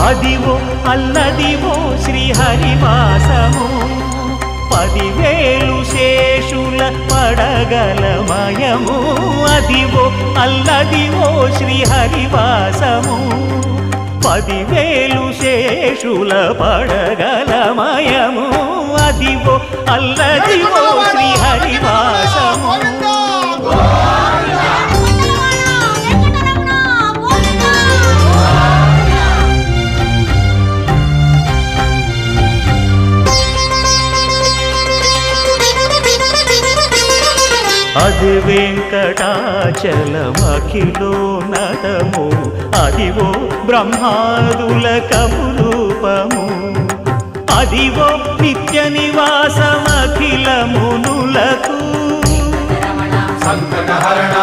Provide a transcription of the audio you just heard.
అదివో అల్లదివో శ్రీహరివాసము 10,000 శేషుల పడగలమయము అదివో అల్లదివో శ్రీహరివాసము 10,000 శేషుల పడగలమయము అదివో అల్లదివో శ్రీహరివాసము అది వెంకటాచలమఖిలోన్నతము అదివో బ్రహ్మాదుల కపురూపము అదివో నిత్య నివాసమఖిల మునులకు సంకటహరణ